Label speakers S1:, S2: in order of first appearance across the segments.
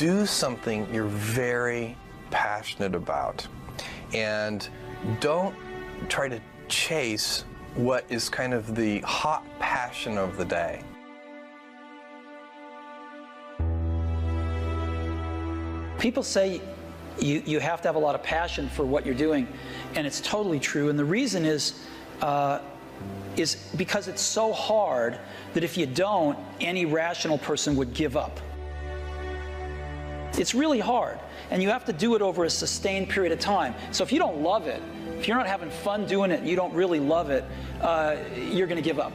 S1: do something you're very passionate about, and don't try to chase what is kind of the hot passion of the day.
S2: People say you have to have a lot of passion for what you're doing, and it's totally true. And the reason is because it's so hard that if you don't, any rational person would give up. It's really hard, and you have to do it over a sustained period of time. So if you don't love it, if you're not having fun doing it, and you don't really love it, you're going to give up.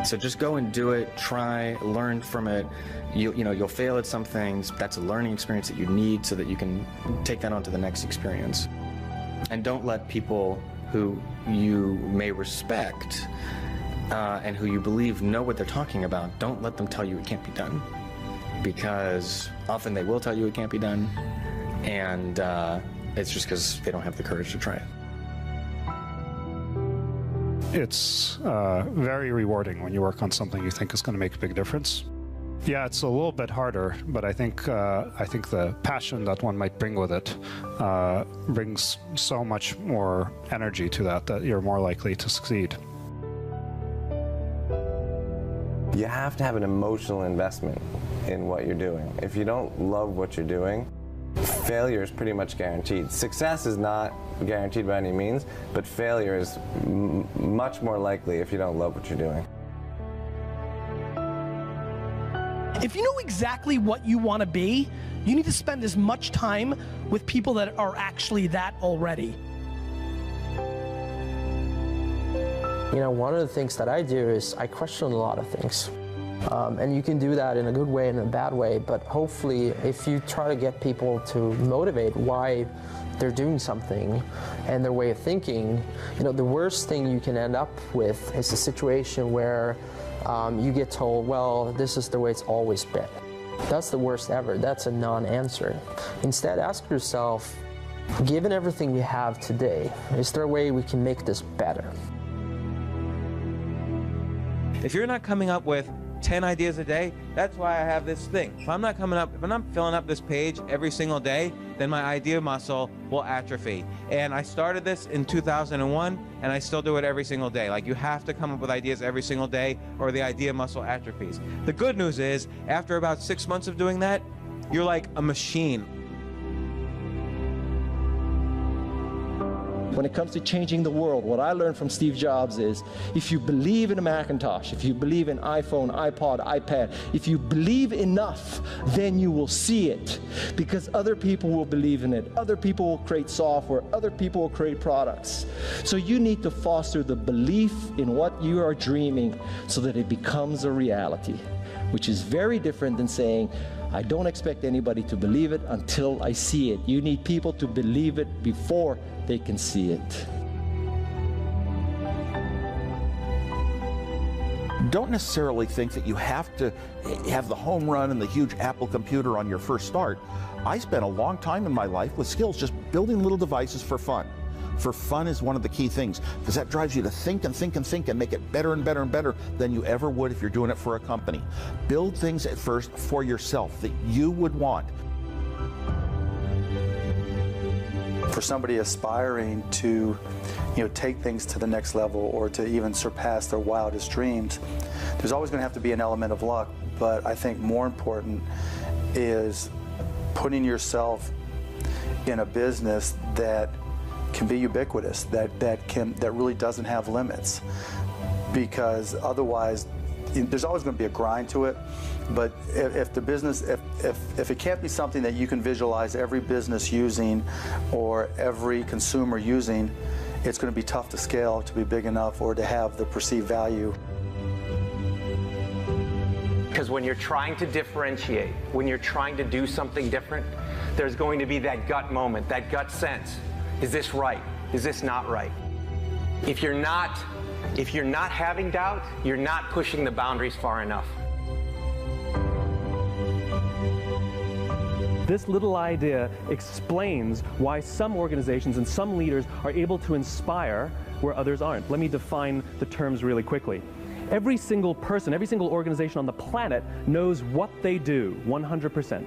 S3: So just go and do it, try, learn from it. You'll fail at some things. That's a learning experience that you need so that you can take that on to the next experience. And don't let people who you may respect and who you believe know what they're talking about, don't let them tell you it can't be done. Because often they will tell you it can't be done, and it's just because they don't have the courage to try it.
S4: It's very rewarding when you work on something you think is going to make a big difference. Yeah, it's a little bit harder, but I think the passion that one might bring with it brings so much more energy to that you're more likely to succeed.
S5: You have to have an emotional investment in what you're doing. If you don't love what you're doing, failure is pretty much guaranteed. Success is not guaranteed by any means, but failure is much more likely if you don't love what you're doing.
S6: If you know exactly what you want to be, you need to spend as much time with people that are actually that already.
S7: You know, one of the things that I do is I question a lot of things. And you can do that in a good way and in a bad way, but hopefully if you try to get people to motivate why they're doing something and their way of thinking, you know, the worst thing you can end up with is a situation where you get told, well, this is the way it's always been. That's the worst ever. That's a non-answer. Instead, ask yourself, given everything we have today, is there a way we can make this better?
S8: If you're not coming up with 10 ideas a day, that's why I have this thing. If I'm not filling up this page every single day, then my idea muscle will atrophy. And I started this in 2001, and I still do it every single day. Like, you have to come up with ideas every single day, or the idea muscle atrophies. The good news is, after about 6 months of doing that, you're like a machine.
S9: When it comes to changing the world, what I learned from Steve Jobs is, if you believe in a Macintosh, if you believe in iPhone, iPod, iPad, if you believe enough, then you will see it. Because other people will believe in it. Other people will create software. Other people will create products. So you need to foster the belief in what you are dreaming so that it becomes a reality, which is very different than saying, I don't expect anybody to believe it until I see it. You need people to believe it before they can see it.
S10: Don't necessarily think that you have to have the home run and the huge Apple computer on your first start. I spent a long time in my life with skills just building little devices for fun. For fun is one of the key things, because that drives you to think and think and think and make it better and better and better than you ever would if you're doing it for a company. Build things at first for yourself that you would want.
S11: For somebody aspiring to, take things to the next level or to even surpass their wildest dreams, there's always going to have to be an element of luck. But I think more important is putting yourself in a business that can be ubiquitous, that really doesn't have limits. Because otherwise, there's always going to be a grind to it. But if the business, if it can't be something that you can visualize every business using or every consumer using, it's going to be tough to scale to be big enough or to have the perceived value.
S12: Because when you're trying to differentiate, when you're trying to do something different, there's going to be that gut moment, that gut sense. Is this right? Is this not right? If you're not having doubt, you're not pushing the boundaries far enough.
S13: This little idea explains why some organizations and some leaders are able to inspire where others aren't. Let me define the terms really quickly. Every single person, every single organization on the planet knows what they do, 100%.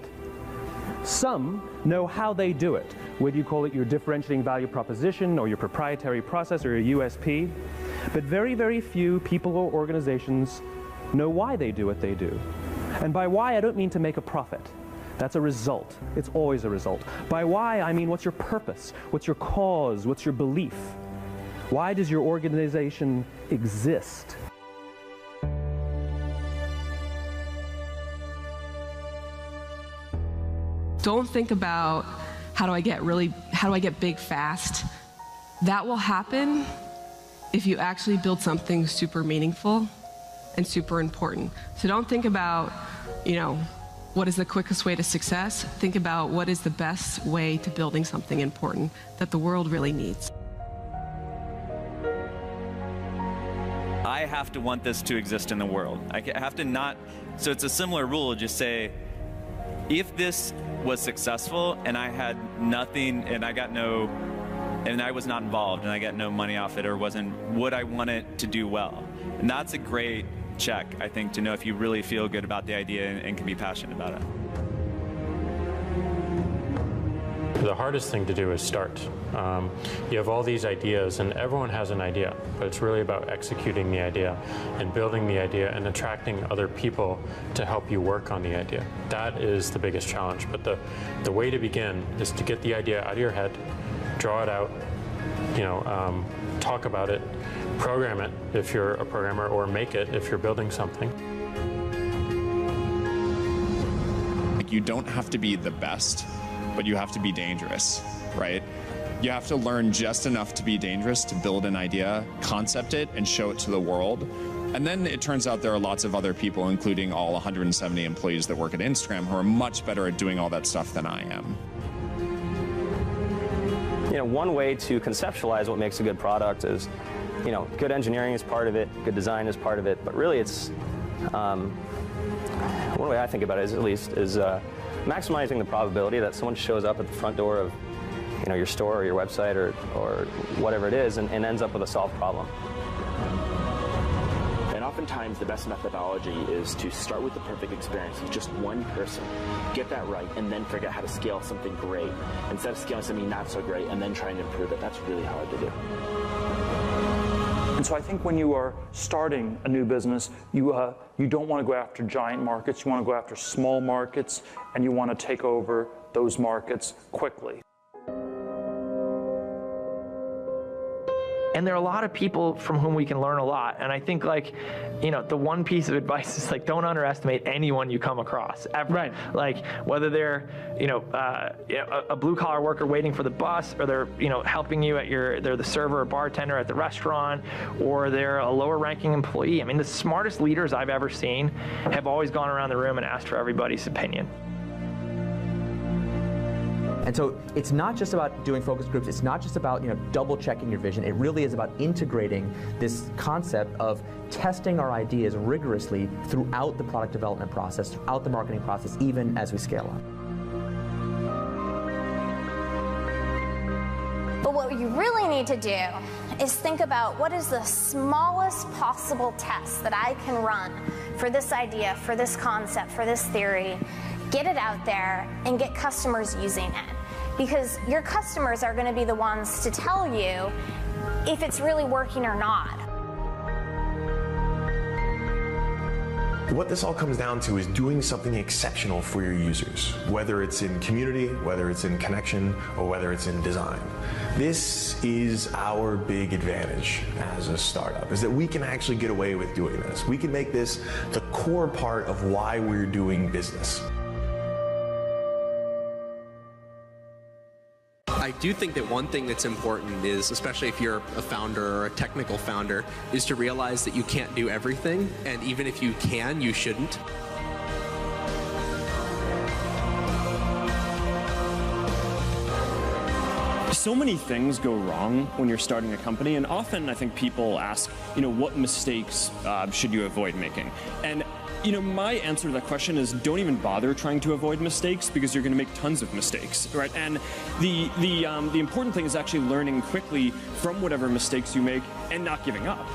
S13: Some know how they do it, whether you call it your differentiating value proposition or your proprietary process or your USP. But very, very few people or organizations know why they do what they do. And by why, I don't mean to make a profit. That's a result. It's always a result. By why, I mean what's your purpose? What's your cause? What's your belief? Why does your organization exist?
S14: Don't think about how do I get big fast. That will happen if you actually build something super meaningful and super important. So don't think about, what is the quickest way to success? Think about what is the best way to building something important that the world really needs.
S15: I have to want this to exist in the world. I have to not, so it's a similar rule, just say, if this was successful and I had nothing and I was not involved and I got no money off it or would I want it to do well? And that's a great check, I think, to know if you really feel good about the idea and can be passionate about it.
S16: The hardest thing to do is start. You have all these ideas and everyone has an idea, but it's really about executing the idea and building the idea and attracting other people to help you work on the idea. That is the biggest challenge, but the way to begin is to get the idea out of your head, draw it out, talk about it, program it if you're a programmer, or make it if you're building something.
S17: You don't have to be the best, but you have to be dangerous, right? You have to learn just enough to be dangerous to build an idea, concept it, and show it to the world. And then it turns out there are lots of other people, including all 170 employees that work at Instagram, who are much better at doing all that stuff than I am.
S18: One way to conceptualize what makes a good product is, good engineering is part of it, good design is part of it, but really it's, one way I think about it is maximizing the probability that someone shows up at the front door of your store or your website or whatever it is and ends up with a solved problem.
S19: And oftentimes the best methodology is to start with the perfect experience with just one person, get that right, and then figure out how to scale something great instead of scaling something not so great and then trying to improve it. That's really hard to do.
S2: And so I think when you are starting a new business, you don't want to go after giant markets. You want to go after small markets, and you want to take over those markets quickly.
S20: And there are a lot of people from whom we can learn a lot. And I think the one piece of advice is don't underestimate anyone you come across ever. Right. Like whether they're, a blue collar worker waiting for the bus, or they're, helping you at they're the server or bartender at the restaurant, or they're a lower ranking employee. I mean, the smartest leaders I've ever seen have always gone around the room and asked for everybody's opinion.
S21: And so it's not just about doing focus groups, it's not just about double checking your vision, it really is about integrating this concept of testing our ideas rigorously throughout the product development process, throughout the marketing process, even as we scale up.
S22: But what you really need to do is think about what is the smallest possible test that I can run for this idea, for this concept, for this theory, get it out there, and get customers using it. Because your customers are going to be the ones to tell you if it's really working or not.
S23: What this all comes down to is doing something exceptional for your users, whether it's in community, whether it's in connection, or whether it's in design. This is our big advantage as a startup, is that we can actually get away with doing this. We can make this the core part of why we're doing business.
S24: I do think that one thing that's important is, especially if you're a founder or a technical founder, is to realize that you can't do everything, and even if you can, you shouldn't.
S25: So many things go wrong when you're starting a company, and often I think people ask, what mistakes should you avoid making? And my answer to that question is don't even bother trying to avoid mistakes, because you're going to make tons of mistakes, right? And the important thing is actually learning quickly from whatever mistakes you make and not giving up.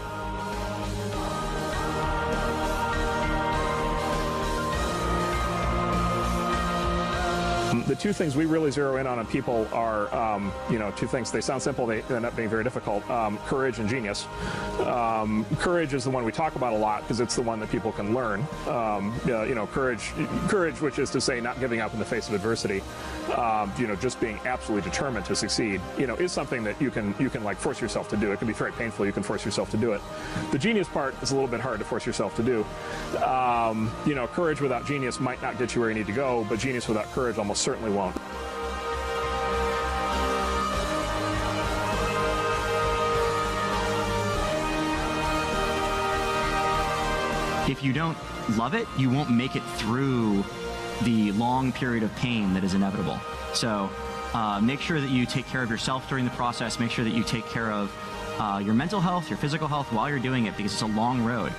S1: the two things we really zero in on people are, two things. They sound simple, they end up being very difficult. Courage and genius. Courage is the one we talk about a lot because it's the one that people can learn. Courage, which is to say not giving up in the face of adversity. Just being absolutely determined to succeed, is something that you can like force yourself to do. It can be very painful. You can force yourself to do it. The genius part is a little bit hard to force yourself to do. Courage without genius might not get you where you need to go, but genius without courage almost certainly won't.
S3: If you don't love it, you won't make it through the long period of pain that is inevitable. So make sure that you take care of yourself during the process. Make sure that you take care of your mental health, your physical health while you're doing it, because it's a long road.